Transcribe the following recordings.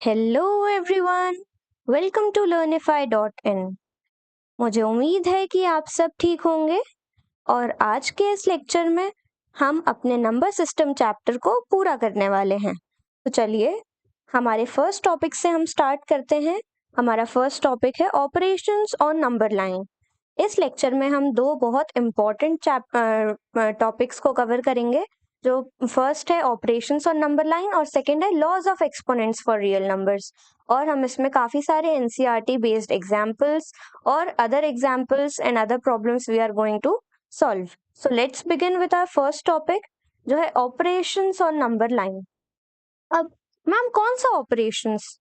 Hello everyone, welcome to learnify.in। मुझे उम्मीद है कि आप सब ठीक होंगे और आज के इस लेक्चर में हम अपने नंबर सिस्टम चैप्टर को पूरा करने वाले हैं। तो चलिए हमारे फर्स्ट टॉपिक से हम स्टार्ट करते हैं। हमारा फर्स्ट टॉपिक है ऑपरेशंस ऑन नंबर लाइन। इस लेक्चर में हम दो बहुत इम्पॉर्टेंट टॉपिक्स को कवर करेंगे। जो फर्स्ट है ऑपरेशंस ऑन नंबर लाइन और सेकंड है laws of exponents for real numbers. और हम इसमें काफी सारे एनसीईआरटी बेस्ड एग्जांपल्स और other examples and other problems we are going to solve. So let's begin with our first topic जो है ऑपरेशंस ऑन नंबर लाइन। अब मैम कौन सा ऑपरेशंस?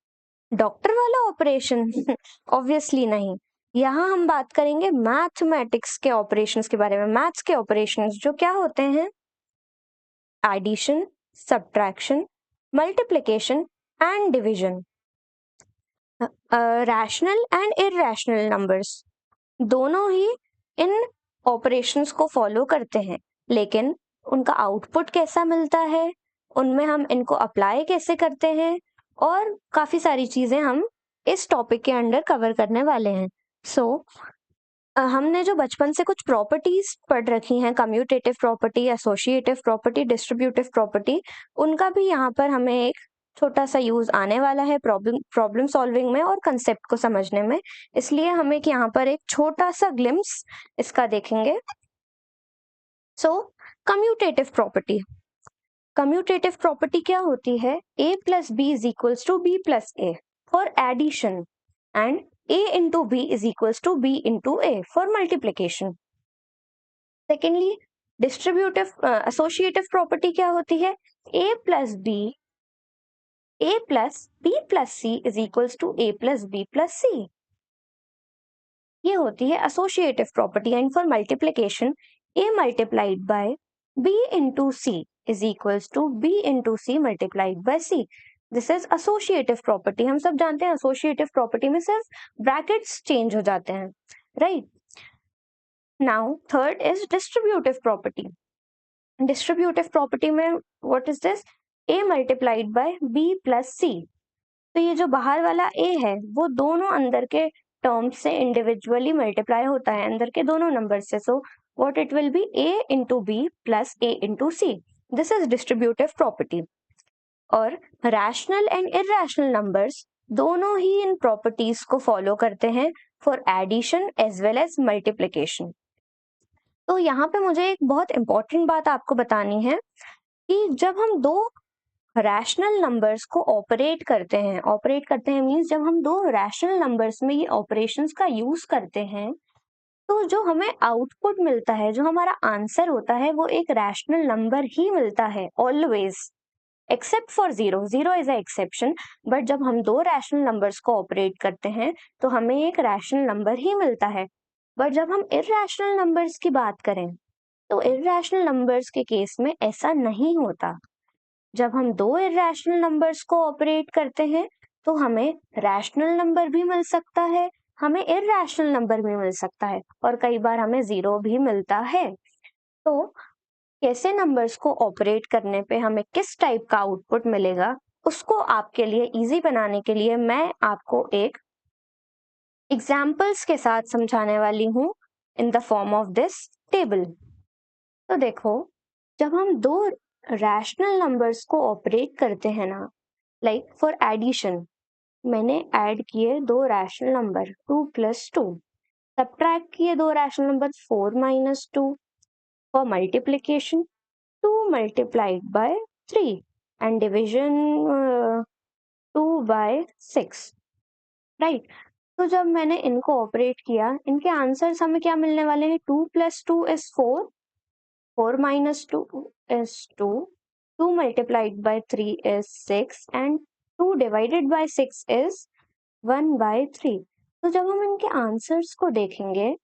डॉक्टर वाला ऑपरेशन? ऑब्वियसली नहीं। यहाँ हम बात करेंगे मैथमेटिक्स के ऑपरेशंस के बारे में। मैथ्स के ऑपरेशंस जो क्या होते हैं? Addition, subtraction, multiplication and division. Rational and irrational numbers दोनों ही इन ऑपरेशंस को फॉलो करते हैं, लेकिन उनका आउटपुट कैसा मिलता है, उनमें हम इनको अप्लाई कैसे करते हैं और काफी सारी चीजें हम इस टॉपिक के अंडर कवर करने वाले हैं। हमने जो बचपन से कुछ प्रॉपर्टीज पढ़ रखी हैं, commutative property, associative property, distributive property, उनका भी यहाँ पर हमें एक छोटा सा यूज आने वाला है प्रॉब्लम सॉल्विंग में और कंसेप्ट को समझने में। इसलिए हम एक यहाँ पर एक छोटा सा ग्लिम्स इसका देखेंगे। Commutative property. कम्यूटेटिव प्रॉपर्टी क्या होती है? a plus B is equals to B plus A for addition and a into b is equals to b into a for multiplication. Secondly, distributive associative property क्या होती है? a plus b plus c is equals to a plus b plus c. ये होती है associative property and for multiplication a multiplied by b into c is equals to b into c multiplied by c. This is associative property. हम सब जानते हैं associative property में सिर्फ brackets change हो जाते हैं, right? Now third is distributive property. Distributive property में what is this? a multiplied by b plus c। तो ये जो बाहर वाला a है वो दोनों अंदर के टर्म्स से इंडिविजुअली मल्टीप्लाई होता है, अंदर के दोनों नंबर से। So what it will be? a into b plus a into c। This is distributive property. और रैशनल एंड इरैशनल नंबर्स दोनों ही इन प्रॉपर्टीज को फॉलो करते हैं for addition as well as multiplication. तो यहाँ पे मुझे एक बहुत इंपॉर्टेंट बात आपको बतानी है कि जब हम दो रैशनल नंबर्स को ऑपरेट करते हैं मीन्स जब हम दो रैशनल नंबर्स में ये ऑपरेशंस का यूज करते हैं, तो जो हमें आउटपुट मिलता है, जो हमारा आंसर होता है, वो एक रैशनल नंबर ही मिलता है always, except for zero. Zero is a exception, but जब हम दो रैशनल नंबर्स को ऑपरेट करते हैं तो हमें एक रैशनल नंबर ही मिलता है। बट जब हम इरैशनल नंबर्स की बात करें तो इरैशनल नंबर्स के केस में ऐसा नहीं होता। जब हम दो इरैशनल नंबर्स को ऑपरेट करते हैं तो हमें रैशनल नंबर भी मिल सकता है, हमें इरैशनल नंबर भी मिल सकता है और कई बार हमें जीरो भी मिलता है। तो कैसे नंबर्स को ऑपरेट करने पे हमें किस टाइप का आउटपुट मिलेगा, उसको आपके लिए इजी बनाने के लिए मैं आपको एक एग्जाम्पल्स के साथ समझाने वाली हूँ in the form of this table. तो देखो, जब हम दो रैशनल नंबर्स को ऑपरेट करते हैं ना, लाइक फॉर एडिशन, मैंने ऐड किए दो रैशनल नंबर 2 प्लस 2, सब्ट्रैक्ट किए दो rational number 4 minus 2, for multiplication 2 multiplied by 3 and division 2 by 6, right? तो जब मैंने इनको ऑपरेट किया, इनके आंसर्स हमें क्या मिलने वाले हैं? 2 plus 2 is 4, 4 minus 2 is 2, 2 multiplied by 3 is 6 and 2 divided by 6 is 1 by 3। तो जब हम इनके आंसर्स को देखेंगे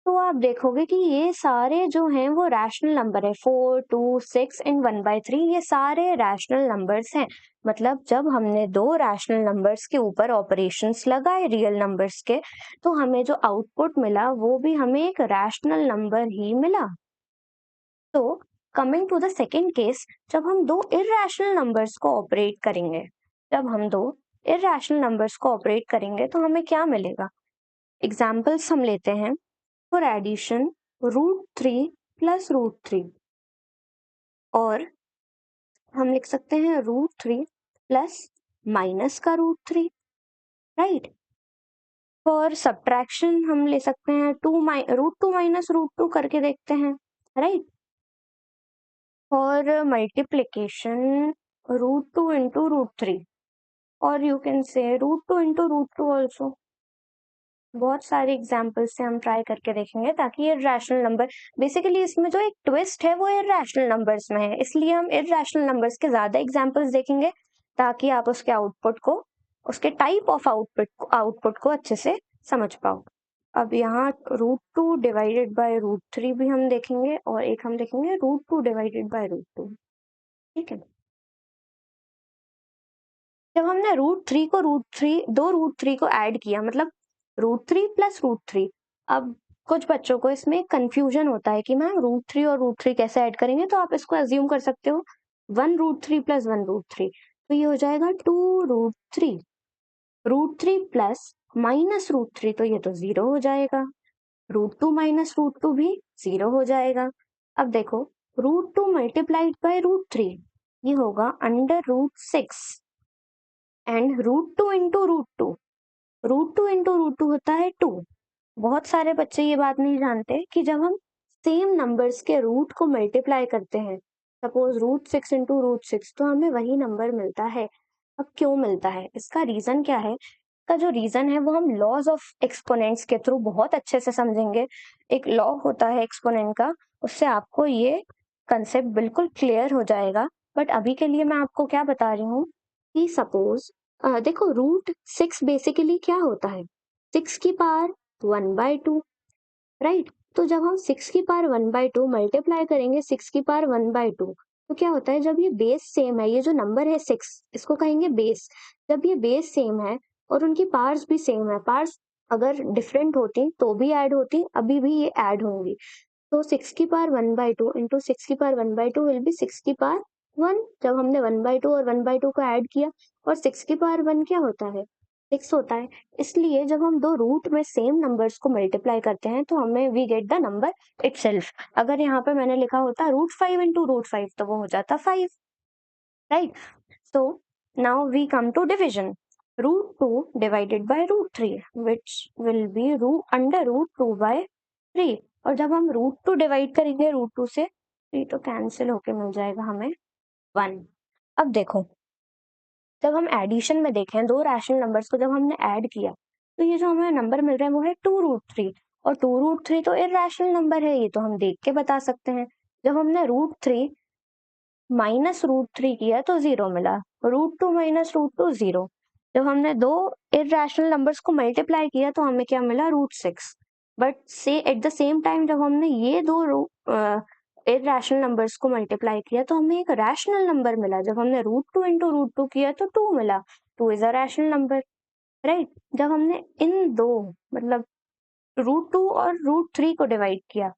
तो आप देखोगे कि ये सारे जो हैं वो रैशनल नंबर है। 4, 2, 6 एंड 1 by 3 ये सारे रैशनल नंबर्स हैं। मतलब जब हमने दो रैशनल नंबर्स के ऊपर ऑपरेशंस लगाए रियल नंबर्स के, तो हमें जो आउटपुट मिला वो भी हमें एक रैशनल नंबर ही मिला। तो coming to the second case, जब हम दो इरैशनल नंबर्स को ऑपरेट करेंगे, जब हम दो इर्रेशनल नंबर्स को ऑपरेट करेंगे तो हमें क्या मिलेगा? एग्जाम्पल्स हम लेते हैं। फॉर एडिशन √3 + √3, और हम लिख सकते हैं √3 प्लस माइनस का √3, राइट। फॉर सब्ट्रैक्शन हम ले सकते हैं √2 माइनस √2 करके देखते हैं, राइट। फॉर मल्टीप्लिकेशन √2 into √3, और you can say √2 into √2 also. बहुत सारे एग्जाम्पल्स से हम ट्राई करके देखेंगे ताकि इर्रेशनल नंबर, बेसिकली इसमें जो एक ट्विस्ट है वो इर्रेशनल नंबर्स में है, इसलिए हम इर्रेशनल नंबर्स के ज्यादा एग्जाम्पल्स देखेंगे ताकि आप उसके आउटपुट को, उसके टाइप ऑफ आउटपुट को अच्छे से समझ पाओ। अब यहाँ √2 डिवाइडेड बाय √3 भी हम देखेंगे, और एक हम देखेंगे √2 डिवाइडेड बाय √2, ठीक है। जब हमने दो √3 को ऐड किया, मतलब √3 प्लस √3, अब कुछ बच्चों को इसमें कंफ्यूजन होता है कि मैम √3 और √3 कैसे ऐड करेंगे, तो आप इसको अज्यूम कर सकते हो 1√3 प्लस 1√3, तो ये हो जाएगा 2√3। √3 प्लस माइनस √3, तो ये तो 0 हो जाएगा। √2 माइनस √2 भी 0 हो जाएगा। अब देखो √2 मल्टीप्लाइड बाय √3, ये होगा √6, एंड √2 इंटू √2 होता है 2। बहुत सारे बच्चे ये बात नहीं जानते कि जब हम सेम नंबर्स के रूट को मल्टीप्लाई करते हैं, सपोज √6 इंटू √6, तो हमें वही नंबर मिलता है। अब क्यों मिलता है, इसका रीजन क्या है? इसका जो रीजन है वो हम लॉज ऑफ एक्सपोनेंट्स के थ्रू बहुत अच्छे से समझेंगे। एक लॉ होता है एक्सपोनेंट का, उससे आपको ये कंसेप्ट बिल्कुल क्लियर हो जाएगा। बट अभी के लिए मैं आपको क्या बता रही हूँ कि सपोज देखो √6 बेसिकली क्या होता है, 6 की पावर 1/2, राइट। तो जब हम 6 की पावर 1/2 मल्टीप्लाई करेंगे 6 की पावर 1/2, तो क्या होता है, जब ये बेस सेम है, ये जो नंबर है 6, इसको कहेंगे बेस, जब ये बेस सेम है और उनकी पावर्स भी सेम है, पावर्स अगर डिफरेंट होती तो भी ऐड होती, अभी भी ये ऐड होंगी, तो 6 की पावर 1/2 इंटू 6 की पावर 1/2 विल बी 6 की पावर 1। जब हमने 1/2 और 1/2 को ऐड किया, और 6 की पावर 1 क्या होता है, 6 होता है। इसलिए जब हम दो रूट में सेम नंबर्स को मल्टीप्लाई करते हैं तो हमें we get the number itself. अगर यहाँ पे मैंने लिखा होता √5 इंटू √5, तो वो हो जाता 5, right. So now we come to division. √2 divided by √3, which will be √2/3, और जब हम √2 डिवाइड करेंगे √2 से, ये तो कैंसिल होके मिल जाएगा हमें 1। अब देखो जब हम एडिशन में देखें दो रैशनल नंबर्स को, जब हमने ऐड किया तो ये जो हमें नंबर मिल रहा है वो है 2√3, और 2√3 तो इर्रेशनल नंबर है, ये तो हम देख के बता सकते हैं। जब हमने √3 माइनस √3 किया तो 0 मिला, √2 माइनस √2 0। जब हमने दो इर्रेशनल नंबर्स को मल्टीप्लाई किया तो हमें क्या मिला, √6। बट से एट द सेम टाइम जब हमने ये दो इर्रेशनल नंबर्स को मल्टीप्लाई किया तो हमें एक रैशनल नंबर मिला। जब हमने √2 इंटू √2 किया तो 2 मिला, 2 is a rational number, right. जब हमने इन दो, मतलब √2 और √3 को डिवाइड किया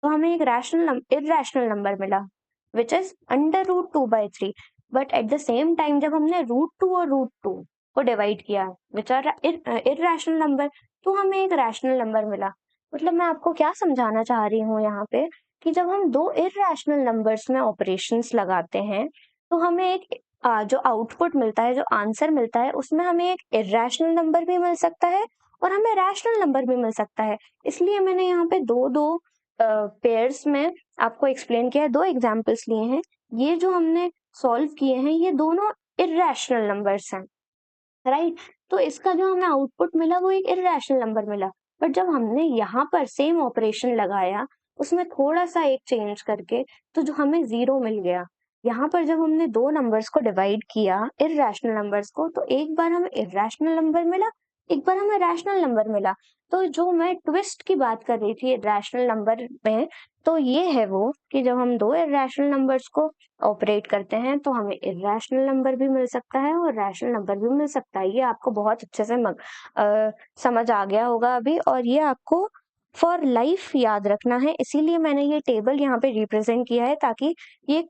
तो हमें एक इर्रेशनल नंबर मिला, which is √2/3। But at the same time जब हमने √2 और √2 को डिवाइड किया, विच आर इर्रेशनल नंबर, तो हमें एक रैशनल नंबर मिला। मतलब मैं आपको क्या समझाना चाह रही हूँ यहाँ पे, कि जब हम दो इर्रेशनल नंबर्स में ऑपरेशंस लगाते हैं तो हमें एक जो आउटपुट मिलता है, जो आंसर मिलता है, उसमें हमें एक इर्रेशनल नंबर भी मिल सकता है और हमें रैशनल नंबर भी मिल सकता है। इसलिए मैंने यहाँ पे दो दो पेयर्स में आपको एक्सप्लेन किया है, दो एग्जाम्पल्स लिए हैं। ये जो हमने सॉल्व किए हैं ये दोनों इर्रेशनल नंबर्स हैं, राइट। तो इसका जो हमें आउटपुट मिला वो एक इर्रेशनल नंबर मिला। बट जब हमने यहाँ पर सेम ऑपरेशन लगाया, उसमें थोड़ा सा एक चेंज करके, तो जो हमें 0 मिल गया। यहाँ पर जब हमने दो नंबर्स को डिवाइड किया, इर्रेशनल नंबर्स को, तो एक बार हमें इर्रेशनल नंबर मिला, एक बार हमें रैशनल नंबर मिला। तो जो मैं ट्विस्ट की बात कर रही थी इर्रेशनल नंबर में, तो ये है वो कि जब हम दो इर्रेशनल नंबर्स को ऑपरेट करते हैं तो हमें इर्रेशनल नंबर भी मिल सकता है और रैशनल नंबर भी मिल सकता है। ये आपको बहुत अच्छे से समझ आ गया होगा अभी, और ये आपको फॉर लाइफ याद रखना है। इसीलिए मैंने ये टेबल यहाँ पे रिप्रेजेंट किया है ताकि ये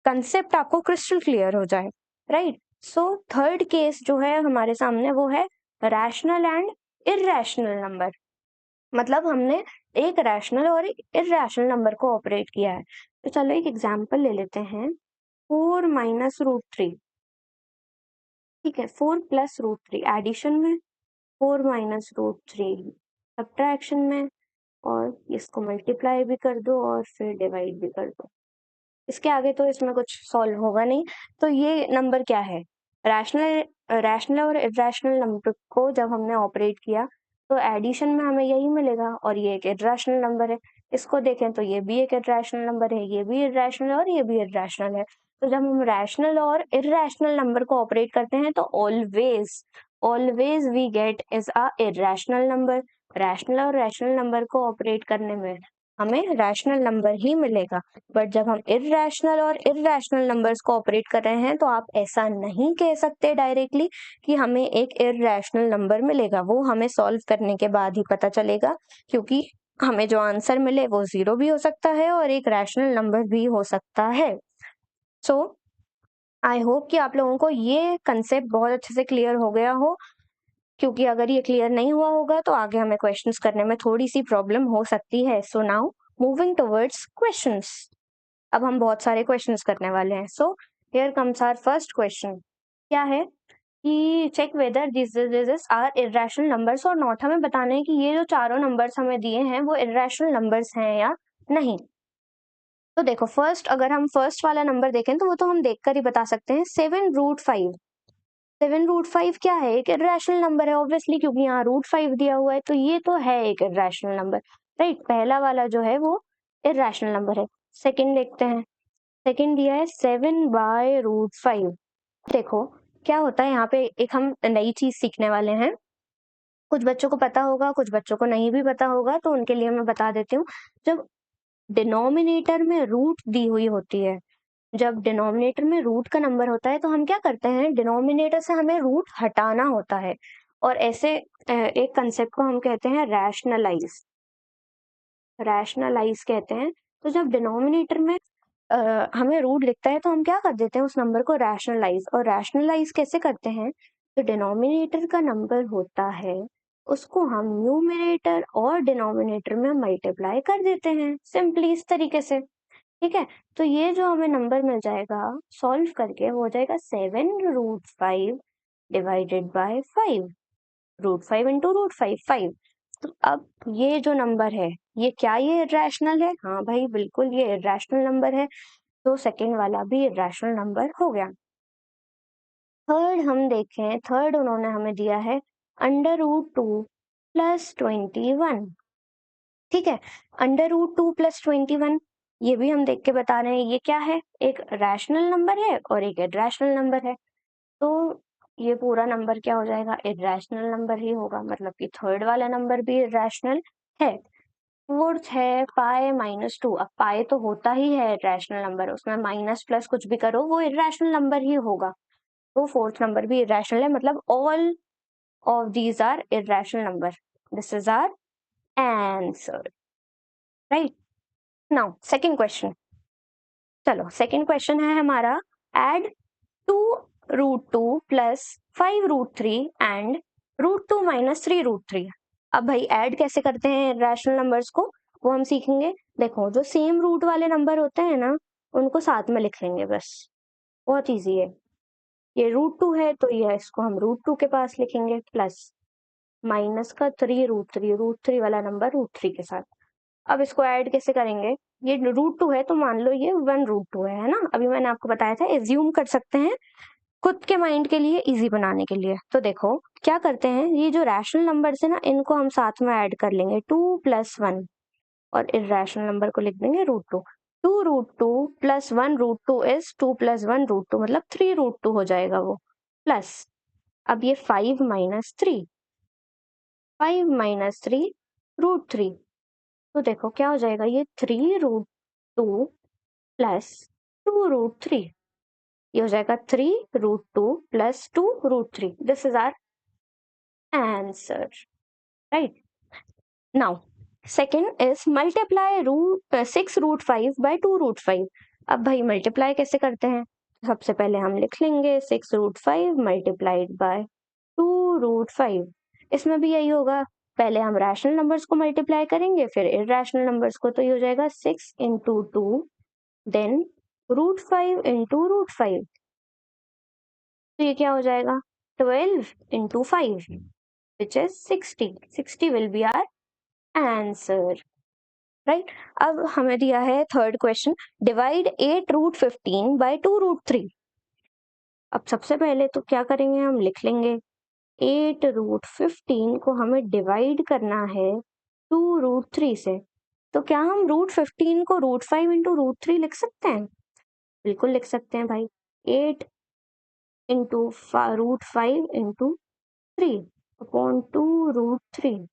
कंसेप्ट आपको क्रिस्टल क्लियर हो जाए, राइट। सो थर्ड केस जो है हमारे सामने वो है रैशनल एंड इरैशनल नंबर। मतलब हमने एक रैशनल और एक इरैशनल नंबर को ऑपरेट किया है। तो चलो एक एग्जांपल ले लेते हैं, 4 माइनस रूट थ्री। ठीक है, 4 प्लस रूट थ्री एडिशन में, 4 माइनस रूट थ्री सब्ट्रैक्शन में, और इसको मल्टीप्लाई भी कर दो और फिर डिवाइड भी कर दो। इसके आगे तो इसमें कुछ सॉल्व होगा नहीं। तो ये नंबर क्या है, रैशनल और इरैशनल नंबर को जब हमने ऑपरेट किया तो एडिशन में हमें यही मिलेगा, और ये एक इरैशनल नंबर है। इसको देखें तो ये भी एक इरैशनल नंबर है, ये भी इरैशनल है और ये भी इरैशनल है। तो जब हम रैशनल और इरैशनल नंबर को ऑपरेट करते हैं तो always always we get is a irrational number. Rational और रैशनल नंबर को ऑपरेट करने में हमें रैशनल नंबर ही मिलेगा। बट जब हम इरैशनल और इरैशनल नंबर्स को ऑपरेट कर रहे हैं तो आप ऐसा नहीं कह सकते डायरेक्टली कि हमें एक इरैशनल नंबर मिलेगा। वो हमें सॉल्व करने के बाद ही पता चलेगा, क्योंकि हमें जो आंसर मिले वो 0 भी हो सकता है और एक रैशनल नंबर भी हो सकता है। सो आई होप कि आप लोगों को ये कंसेप्ट बहुत अच्छे से क्लियर हो गया हो, क्योंकि अगर ये क्लियर नहीं हुआ होगा तो आगे हमें क्वेश्चंस करने में थोड़ी सी प्रॉब्लम हो सकती है। So now moving towards questions. अब हम बहुत सारे क्वेश्चंस करने वाले हैं। So here comes our first question. क्या है कि check whether this are irrational numbers और नॉट। हमें बताना है कि ये जो चारों नंबर्स हमें दिए हैं वो इरैशनल नंबर्स हैं या नहीं। तो देखो, फर्स्ट अगर हम फर्स्ट वाला नंबर देखें तो वो तो हम देखकर ही बता सकते हैं, 7√5। 7√5 क्या है, एक इरैशनल नंबर है ऑब्वियसली, क्योंकि यहाँ √5 दिया हुआ है, तो ये तो है एक इरैशनल नंबर, राइट। पहला वाला जो है वो इरैशनल नंबर है। सेकंड देखते हैं, सेकंड दिया है 7/√5। देखो क्या होता है यहाँ पे, एक हम नई चीज सीखने वाले हैं। कुछ बच्चों को पता होगा, कुछ बच्चों को नहीं भी पता होगा, तो उनके लिए मैं बता देती हूँ। जब डिनोमिनेटर में रूट दी हुई होती है, जब डिनोमिनेटर में रूट का नंबर होता है तो हम क्या करते हैं, डिनोमिनेटर से हमें रूट हटाना होता है, और ऐसे एक कंसेप्ट को हम कहते हैं रैशनलाइज। रैशनलाइज कहते हैं। तो जब डिनोमिनेटर में हमें रूट दिखता है तो हम क्या कर देते हैं, उस नंबर को रैशनलाइज। और रैशनलाइज कैसे करते हैं, तो डिनोमिनेटर का नंबर होता है उसको हम न्यूमरेटर और डिनोमिनेटर में मल्टीप्लाई कर देते हैं, सिंपली इस तरीके से। ठीक है, तो ये जो हमें नंबर मिल जाएगा सॉल्व करके, वो हो जाएगा 7√5 डिवाइडेड बाय 5। √5 इंटू √5 5। तो अब ये जो नंबर है, ये क्या ये इरैशनल है? हाँ भाई बिल्कुल ये इरैशनल नंबर है। तो सेकंड वाला भी इरैशनल नंबर हो गया। थर्ड हम देखें, थर्ड उन्होंने हमें दिया है √2 प्लस 21। ठीक है, √2 प्लस 21, ये भी हम देख के बता रहे हैं ये क्या है, एक रैशनल नंबर है और एक इरैशनल नंबर है। तो ये पूरा नंबर क्या हो जाएगा, इरैशनल नंबर ही होगा, मतलब कि थर्ड वाला नंबर भी इरैशनल है। फोर्थ है π-2। अब पाई तो होता ही है इरैशनल नंबर, उसमें माइनस प्लस कुछ भी करो वो इरैशनल नंबर ही होगा। तो फोर्थ नंबर भी इरैशनल है, मतलब all of these are irrational number. This is our answer, right. Now second question. चलो सेकंड क्वेश्चन है हमारा, एड 2√2 प्लस 5√3 एंड √2 माइनस 3√3। अब भाई ऐड कैसे करते हैं रैशनल नंबर्स को, वो हम सीखेंगे। देखो जो सेम रूट वाले नंबर होते हैं ना, उनको साथ में लिख लेंगे बस, बहुत इजी है। ये √2 है तो ये इसको हम √2 के पास लिखेंगे, प्लस माइनस का 3√3, √3 वाला नंबर √3 के साथ। अब इसको ऐड कैसे करेंगे, ये √2 है तो मान लो ये 1√2 है ना। अभी मैंने आपको बताया था एज्यूम कर सकते हैं खुद के माइंड के लिए इजी बनाने के लिए। तो देखो क्या करते हैं, ये जो रैशनल नंबर है ना, इनको हम साथ में ऐड कर लेंगे, 2 + 1, और इरैशनल नंबर को लिख देंगे √2। 2√2 + 1√2 इज 2 + 1√2, मतलब 3√2 हो जाएगा वो, प्लस अब ये 5 - 3, 5 - 3 √3। तो देखो क्या हो जाएगा, ये 3√2 प्लस 2√3, ये हो जाएगा 3√2 plus 2√3। This is our answer, right. Now second is multiply 6√5 by 2√5। अब भाई मल्टीप्लाई कैसे करते हैं, सबसे पहले हम लिख लेंगे 6√5 मल्टीप्लाइड बाय 2√5। इसमें भी यही होगा, पहले हम रैशनल नंबर्स को मल्टीप्लाई करेंगे फिर इरैशनल नंबर्स को, तो ये हो जाएगा 6 इंटू 2 देन √5 इंटू √5। तो ये क्या हो जाएगा 12 into 5 which is 60। 60 will be our answer, right. अब हमें दिया है थर्ड क्वेश्चन, डिवाइड 8√15 बाय 2√3। अब सबसे पहले तो क्या करेंगे, हम लिख लेंगे 8√15 को हमें डिवाइड करना है 2√3 से। तो क्या हम √15 को √5 इंटू √3 लिख सकते हैं? बिल्कुल लिख सकते हैं भाई। 8 इंटू √5 इंटू 3 अपॉन 2√3।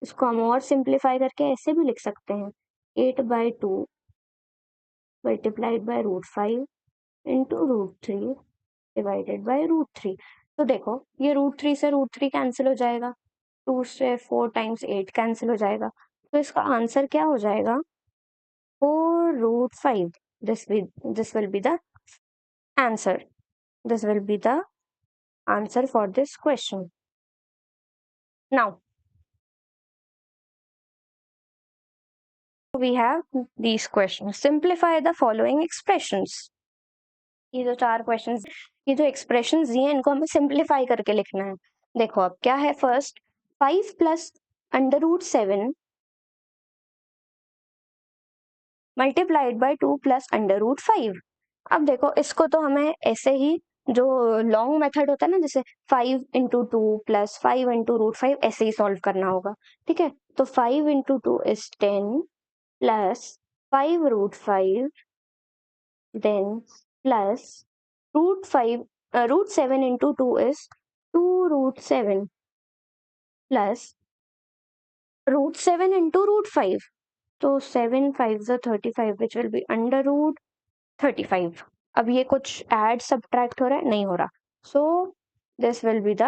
इसको हम और सिंप्लीफाई करके ऐसे भी लिख सकते हैं 8/2 multiplied by √5 into √3 divided by √3। तो देखो ये √3 से √3 कैंसिल हो जाएगा, 2 से 4 टाइम्स 8 कैंसिल हो जाएगा। तो इसका आंसर क्या हो जाएगा 4√5। this will be the answer. This will be the answer for this question. Now we have these questions. Simplify the following expressions. ये जो 4 क्वेश्चंस, ये जो एक्सप्रेशंस दिए हैं इनको हमें सिंप्लीफाई करके लिखना है। देखो अब क्या है, first 5 plus √7 multiplied by 2 plus √5। अब देखो इसको तो हमें ऐसे ही, जो लॉन्ग मेथड होता है ना, जैसे 5 इंटू 2 प्लस 5 इंटू √5, ऐसे ही सॉल्व करना होगा। ठीक है, तो 5 into 2 is 10 plus 5√5 then plus √7 into 2 is 2√7 plus √7 into √5, तो 7 5 35 which will be under root 35। अब ये कुछ ऐड सब्ट्रैक्ट हो रहा है, नहीं हो रहा, so this will be the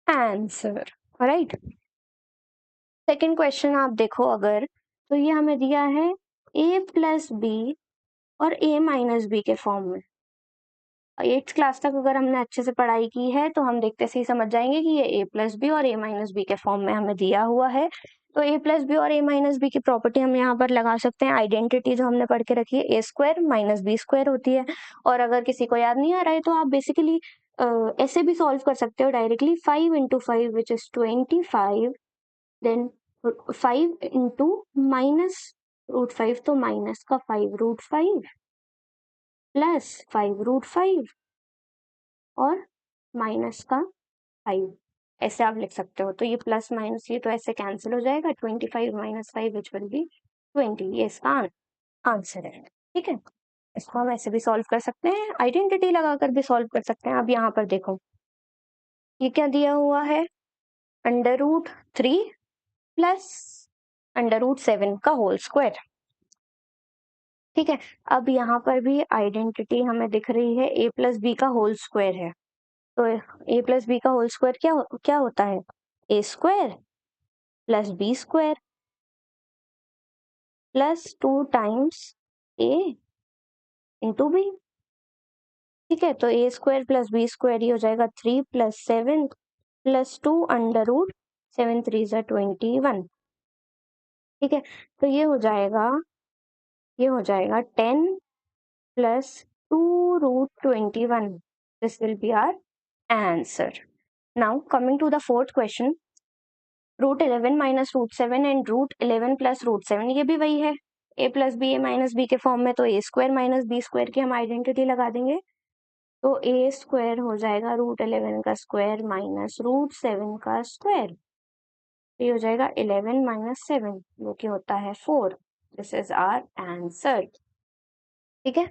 answer, right. Second question आप देखो अगर, तो ये हमें दिया है a प्लस बी और a माइनस बी के फॉर्म में। 8th क्लास तक अगर हमने अच्छे से पढ़ाई की है तो हम देखते से ही समझ जाएंगे कि ये a प्लस बी और a माइनस बी के फॉर्म में हमें दिया हुआ है। तो a प्लस बी और a माइनस बी की प्रॉपर्टी हम यहाँ पर लगा सकते हैं। आइडेंटिटी जो हमने पढ़ के रखी है a² माइनस b² होती है। और अगर किसी को याद नहीं आ रहा है तो आप बेसिकली ऐसे भी सॉल्व कर सकते हो directly, 5 into 5 which is 25 then 5 into minus √5, तो माइनस का 5√5 प्लस 5√5 और माइनस का 5, ऐसे आप लिख सकते हो। तो ये प्लस माइनस ये तो ऐसे कैंसिल हो जाएगा, 25 माइनस 5 विच विल बी 20, ये इसका आंसर है। ठीक है, इसको हम ऐसे भी सॉल्व कर सकते हैं, आइडेंटिटी लगाकर भी सॉल्व कर सकते हैं। अब यहाँ पर देखो ये क्या दिया हुआ है, √3 प्लस √7 का होल स्क्वायर। ठीक है, अब यहाँ पर भी आइडेंटिटी हमें दिख रही है a प्लस बी का होल स्क्वायर है। तो a प्लस बी का होल स्क्वायर क्या होता है, a² plus b² plus 2 times a into b। ठीक है, तो a² प्लस b² ये हो जाएगा 3 प्लस 7 प्लस 2 अंडर रूट 7 3 ज़ा 21। ठीक है, तो ये हो जाएगा 10 plus 2√21। This will be our answer. Now coming to the fourth question, √11 minus √7 and √11 plus √7, ये भी वही है, a plus B a minus B के फॉर्म में, तो a² माइनस b² की हम आइडेंटिटी लगा देंगे। तो a² हो जाएगा √11 का स्क्वायर माइनस √7 का स्क्वायर, ये हो जाएगा 11 माइनस 7 जो कि होता है 4। This is our answer. ठीक है,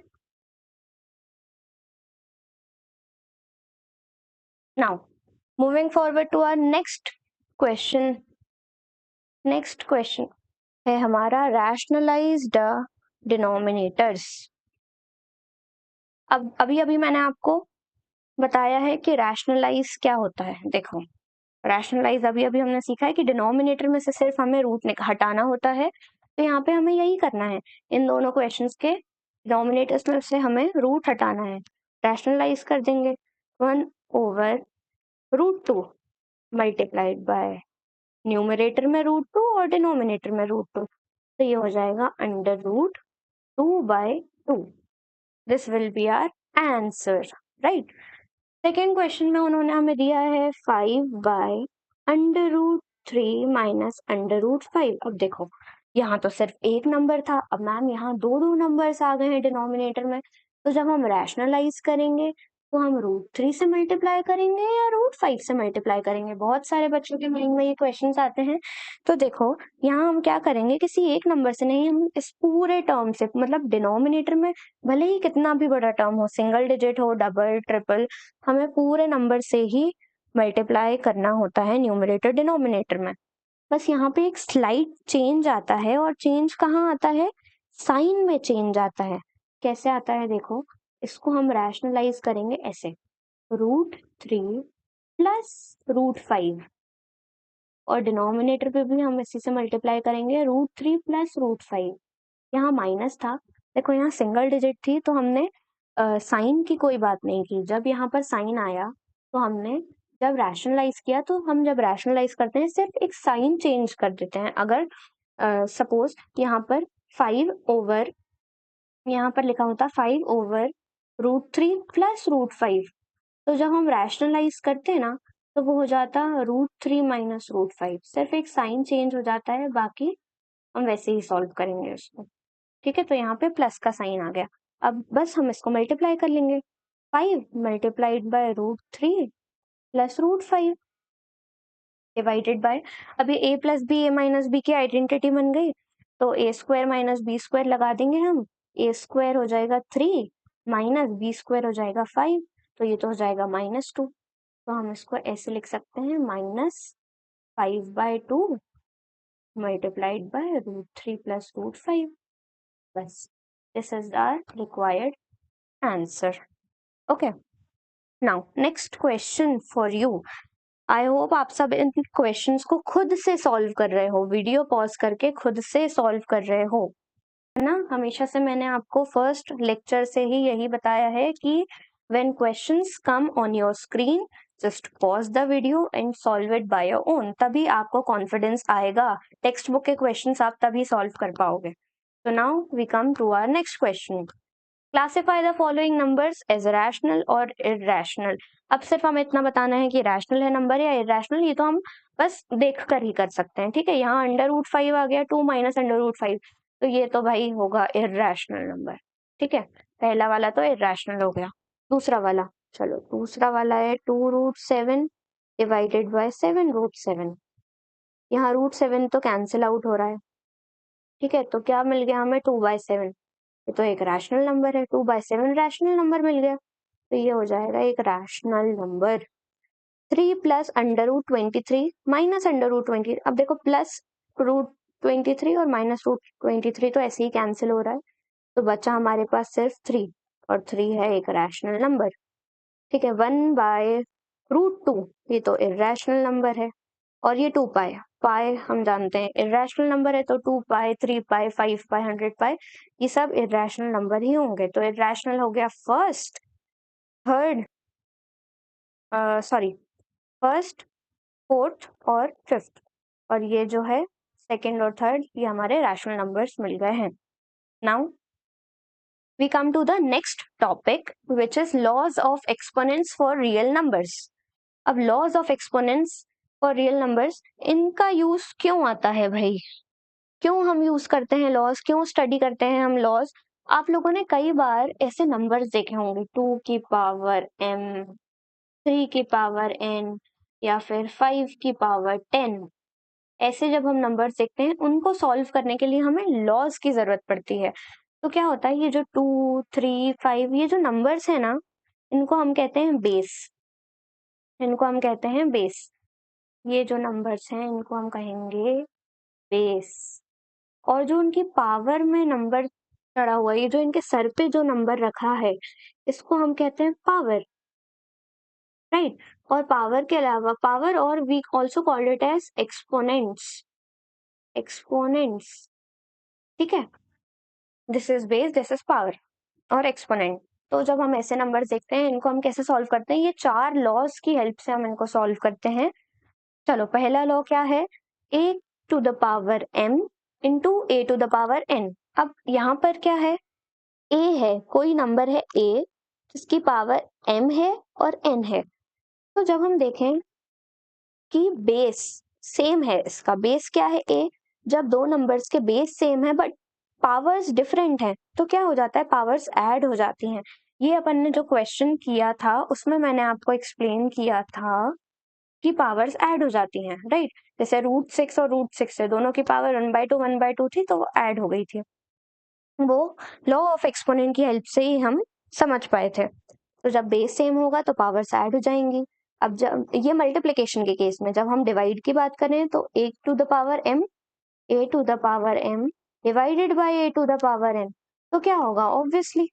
now moving forward to our next question. Next question है हमारा रैशनलाइज्ड डिनोमिनेटर्स। अब अभी मैंने आपको बताया है कि रैशनलाइज क्या होता है। देखो रैशनलाइज अभी हमने सीखा है कि डिनोमिनेटर में से सिर्फ हमें रूट हटाना होता है, तो यहाँ पे हमें यही करना है, इन दोनों क्वेश्चंस के डिनोमिनेटर्स में से हमें रूट हटाना है। रैशनलाइज कर देंगे 1/√2 मल्टीप्लाइड बाय न्यूमरेटर में √2 और डिनोमिनेटर में √2, तो ये हो जाएगा √2/2। This will be our answer, right. Second question में उन्होंने हमें दिया है 5/√3 माइनस √5। अब देखो यहाँ तो सिर्फ एक नंबर था, अब मैम यहाँ दो नंबर्स आ गए हैं डिनोमिनेटर में, तो जब हम रैशनलाइज करेंगे तो हम √3 से मल्टीप्लाई करेंगे या √5 से मल्टीप्लाई करेंगे। बहुत सारे बच्चों के माइंड में ये क्वेश्चंस आते हैं। तो देखो यहाँ हम क्या करेंगे, किसी एक नंबर से नहीं, हम इस पूरे टर्म से, मतलब डिनोमिनेटर में भले ही कितना भी बड़ा टर्म हो, सिंगल डिजिट हो, डबल, ट्रिपल, हमें पूरे नंबर से ही मल्टीप्लाई करना होता है न्यूमरेटर डिनोमिनेटर में। बस यहाँ पे एक स्लाइट चेंज आता है, और चेंज कहाँ आता है, साइन में चेंज आता है। कैसे आता है देखो, इसको हम रैशनलाइज करेंगे ऐसे, √3 प्लस √5, और डिनोमिनेटर पे भी हम इसी से मल्टीप्लाई करेंगे √3 प्लस √5। यहाँ माइनस था, देखो यहाँ सिंगल डिजिट थी, तो हमने साइन की कोई बात नहीं की। जब यहाँ पर साइन आया तो हमने जब रैशनलाइज किया, तो हम जब रैशनलाइज करते हैं सिर्फ एक साइन चेंज कर देते हैं। अगर सपोज यहाँ पर 5 यहाँ पर लिखा होता 5/√3 प्लस √5, तो जब हम रैशनलाइज करते हैं ना, तो वो हो जाता √3 माइनस √5, सिर्फ एक साइन चेंज हो जाता है, बाकी हम वैसे ही सॉल्व करेंगे उसको। ठीक है, तो यहाँ पे प्लस का साइन आ गया। अब बस हम इसको मल्टीप्लाई कर लेंगे, 5 multiplied by √3 plus √5 divided by, अभी a plus B a minus B की आइडेंटिटी बन गई, तो a² माइनस b² लगा देंगे हम, a² हो जाएगा 3 माइनस b² हो जाएगा 5, तो ये तो हो जाएगा -2। तो हम इसको ऐसे लिख सकते हैं -5/2 मल्टीप्लाइड बाय √3 प्लस √5। बस, this is our required answer. Okay, now next question for you. I hope आप सब इन क्वेश्चंस को खुद से सॉल्व कर रहे हो, वीडियो पॉज करके खुद से सॉल्व कर रहे हो, है ना। हमेशा से मैंने आपको फर्स्ट लेक्चर से ही यही बताया है कि when questions come on your screen, just pause the video and solve it by your own, तभी आपको कॉन्फिडेंस आएगा। टेक्स्ट बुक के क्वेश्चंस आप तभी सॉल्व कर पाओगे। तो now we come to our next question. Classify the following numbers as rational और इरैशनल। अब सिर्फ हमें इतना बताना है कि रैशनल है नंबर या इरैशनल, ये तो हम बस देख कर ही कर सकते हैं। ठीक है, यहाँ √5 आ गया, 2 माइनस √5, तो ये तो भाई होगा इरैशनल नंबर। ठीक है, पहला वाला तो इरैशनल हो गया। दूसरा वाला, चलो दूसरा वाला है 2√7 डिवाइडेड बाय 7√7। यहाँ √7 तो कैंसिल आउट हो रहा है। ठीक है, तो क्या मिल गया हमें, 2/7। ये तो एक रैशनल नंबर है, 2/7 रैशनल नंबर मिल गया, तो ये हो जाएगा एक रैशनल नंबर। 3 प्लस √23 माइनस √20, अब देखो प्लस √23 और माइनस √23 तो ऐसे ही कैंसिल हो रहा है, तो बचा हमारे पास सिर्फ 3, और 3 है एक रैशनल नंबर। ठीक है, 1/√2 ये तो इरैशनल नंबर है, और ये 2 पाई, पाई हम जानते हैं इरैशनल नंबर है, तो 2 पाई, 3 पाई, 5 पाई, 100 पाई, ये सब इरैशनल नंबर ही होंगे। तो इरैशनल हो गया first, third, sorry first, fourth और फिफ्थ, और ये जो है सेकंड और थर्ड, ये हमारे रैशनल नंबर्स मिल गए हैं। Now we come to the next topic, which is laws of exponents for real numbers. अब laws of exponents for real numbers, इनका यूज क्यों आता है भाई, क्यों हम यूज करते हैं लॉज, क्यों स्टडी करते हैं हम लॉज। आप लोगों ने कई बार ऐसे नंबर्स देखे होंगे, 2 की पावर m, 3 की पावर n, या फिर 5 की पावर 10। ऐसे जब हम नंबर्स देखते हैं, उनको सॉल्व करने के लिए हमें लॉज की जरूरत पड़ती है। तो क्या होता है, ये जो 2, 3, 5 ये जो नंबर्स है ना, इनको हम कहते हैं बेस, इनको हम कहते हैं बेस। ये जो नंबर्स हैं इनको हम कहेंगे बेस, और जो उनकी पावर में नंबर चढ़ा हुआ है, ये जो इनके सर पे जो नंबर रखा है, इसको हम कहते हैं पावर, राइट। और पावर के अलावा, पावर और we also called it as exponents, exponents. ठीक है, this is base, this is power और एक्सपोनेंट। तो जब हम ऐसे नंबर्स देखते हैं, इनको हम कैसे सॉल्व करते हैं, ये 4 लॉज की हेल्प से हम इनको सॉल्व करते हैं। चलो, पहला लॉ क्या है, a to the power m into a to the power n। अब यहाँ पर क्या है, a है, कोई नंबर है a जिसकी पावर m है और n है। तो जब हम देखें कि बेस सेम है, इसका बेस क्या है a, जब दो नंबर्स के बेस सेम है बट पावर्स डिफरेंट हैं तो क्या हो जाता है, पावर्स ऐड हो जाती हैं। ये अपन ने जो क्वेश्चन किया था उसमें मैंने आपको एक्सप्लेन किया था की पावर्स ऐड हो जाती हैं, राइट। जैसे √6 और √6 है, दोनों की पावर 1/2 थी तो वो ऐड हो गई थी। वो लॉ ऑफ एक्सपोनेंट की हेल्प से ही हम समझ पाए थे। तो जब बेस सेम होगा तो पावर्स ऐड हो जाएंगी। अब जब ये मल्टीप्लिकेशन के केस में, जब हम डिवाइड की बात करें तो a to the power m, a to the power m divided by a to the power n, तो क्या होगा, ऑब्वियसली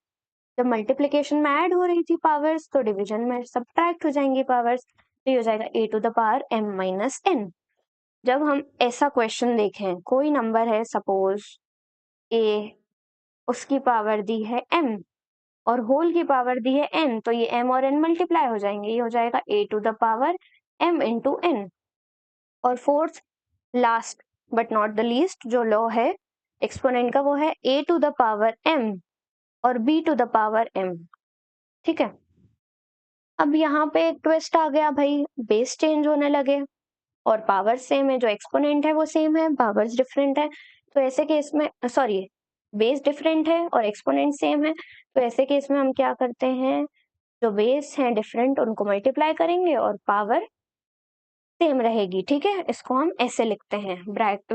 जब मल्टीप्लिकेशन में ऐड हो रही थी पावर्स तो डिवीजन में सब्ट्रैक्ट हो जाएंगी पावर्स, तो ये हो जाएगा a to the power m minus n। जब हम ऐसा क्वेश्चन देखें, कोई नंबर है सपोज a, उसकी पावर दी है m और होल की पावर दी है n, तो ये m और n मल्टीप्लाई हो जाएंगे, ये हो जाएगा a to the power m into n। और fourth last but not the least जो लॉ है एक्सपोनेंट का, वो है a to the power m और b to the power m। ठीक है, अब यहाँ पे एक ट्विस्ट आ गया भाई, बेस चेंज होने लगे और पावर सेम है, जो एक्सपोनेंट है वो सेम है, पावर्स डिफरेंट है। तो ऐसे केस में सॉरी, बेस डिफरेंट है और एक्सपोनेंट सेम है, तो ऐसे केस में हम क्या करते हैं, जो बेस है डिफरेंट उनको मल्टीप्लाई करेंगे और पावर सेम रहेगी। ठीक है, इसको हम ऐसे लिखते हैं,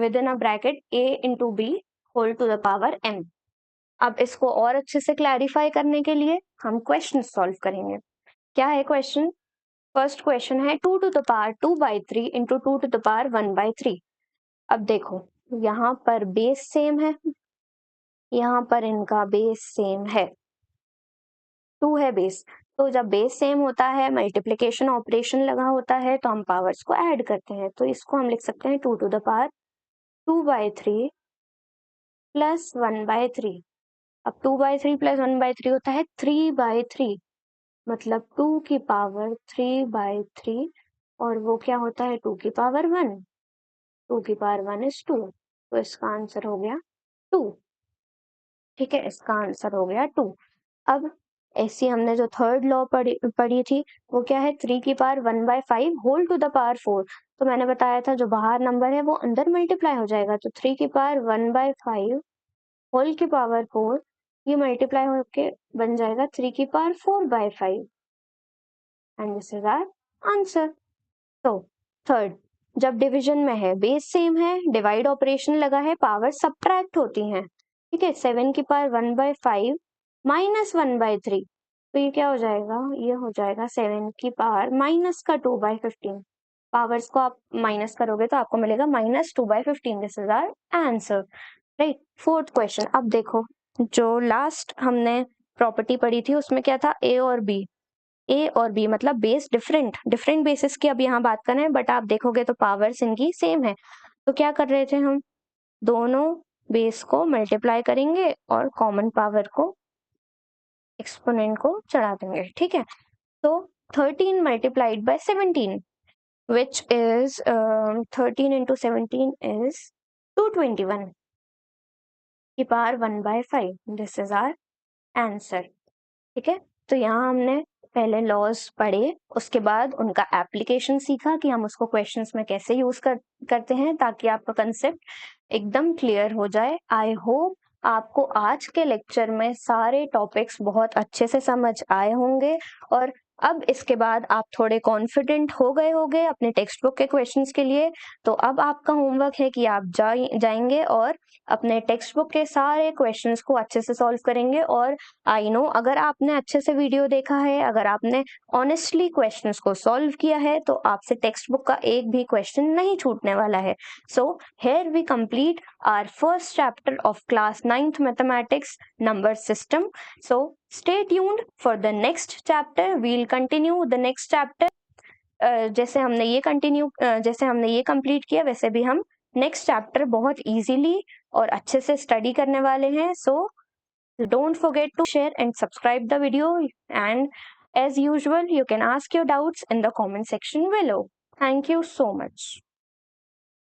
within a bracket a into B whole to the power m। अब इसको और अच्छे से क्लैरिफाई करने के लिए हम क्वेश्चन सॉल्व करेंगे। क्या है क्वेश्चन, फर्स्ट क्वेश्चन है 2 to the power 2/3 into 2 to the power 1/3। अब देखो, यहाँ पर बेस सेम है, यहाँ पर इनका बेस सेम है, 2 है बेस। तो जब बेस सेम होता है, मल्टीप्लिकेशन ऑपरेशन लगा होता है, तो हम पावर्स को ऐड करते हैं। तो इसको हम लिख सकते हैं 2 टू द पावर 2/3 प्लस 1/3। अब 2/3 प्लस 1/3 होता है 3/3, मतलब 2 की पावर 3/3, और वो क्या होता है 2 की पावर 1, 2 की पावर 1 इज 2, तो इसका आंसर हो गया 2। ठीक है, इसका आंसर हो गया 2। अब ऐसी हमने जो थर्ड लॉ पढ़ी थी वो क्या है, 3 की power 1/5 whole to the power 4। तो मैंने बताया था जो बाहर नंबर है वो अंदर मल्टीप्लाई हो जाएगा, तो 3 की पावर 1/5 होल की पावर 4, ये मल्टीप्लाई होके बन जाएगा 3 की power 4/5 and this is our answer. तो थर्ड, जब डिवीजन में है, बेस सेम है, डिवाइड ऑपरेशन लगा है, पावर सब्ट्रैक्ट होती हैं। ठीक है, 7 की पावर 1/5 माइनस 1/3, तो ये क्या हो जाएगा, ये हो जाएगा 7 की पावर माइनस का 2/15। पावर्स को आप माइनस करोगे तो आपको मिलेगा -2/15। This is our answer, right. Fourth question, अब देखो जो लास्ट हमने प्रॉपर्टी पढ़ी थी उसमें क्या था, ए और बी, ए और बी मतलब बेस डिफरेंट, डिफरेंट बेसिस की अब यहाँ बात कर रहे हैं, बट आप देखोगे तो पावर्स इनकी सेम है। तो क्या कर रहे थे हम, दोनों बेस को मल्टीप्लाई करेंगे और कॉमन पावर को, एक्सपोनेंट को चढ़ा देंगे। ठीक है, तो 13 multiplied by 17 which is 13 into 17 is 221 की power 1/5। This is our answer. ठीक है, तो यहाँ हमने पहले लॉज पढ़े, उसके बाद उनका एप्लीकेशन सीखा कि हम उसको क्वेश्चंस में कैसे यूज करते हैं, ताकि आपका कंसेप्ट एकदम क्लियर हो जाए। आई होप आपको आज के लेक्चर में सारे टॉपिक्स बहुत अच्छे से समझ आए होंगे और अब इसके बाद आप थोड़े कॉन्फिडेंट हो गए होंगे अपने टेक्स्ट बुक के क्वेश्चंस के लिए। तो अब आपका होमवर्क है कि आप जाएंगे और अपने टेक्स्ट बुक के सारे क्वेश्चंस को अच्छे से सॉल्व करेंगे। और आई नो, अगर आपने अच्छे से वीडियो देखा है, अगर आपने ऑनेस्टली क्वेश्चंस को सॉल्व किया है, तो आपसे टेक्स्ट बुक का एक भी क्वेश्चन नहीं छूटने वाला है। सो here we complete our first chapter of class 9th mathematics number system. So stay tuned for the next chapter. We'll continue the next chapter. जैसे हमने ये कंप्लीट किया वैसे भी हम नेक्स्ट चैप्टर बहुत इजीली और अच्छे से स्टडी करने वाले हैं। सो Don't forget to share and subscribe the video, and as usual, you can ask your doubts in the comment section below. Thank you so much.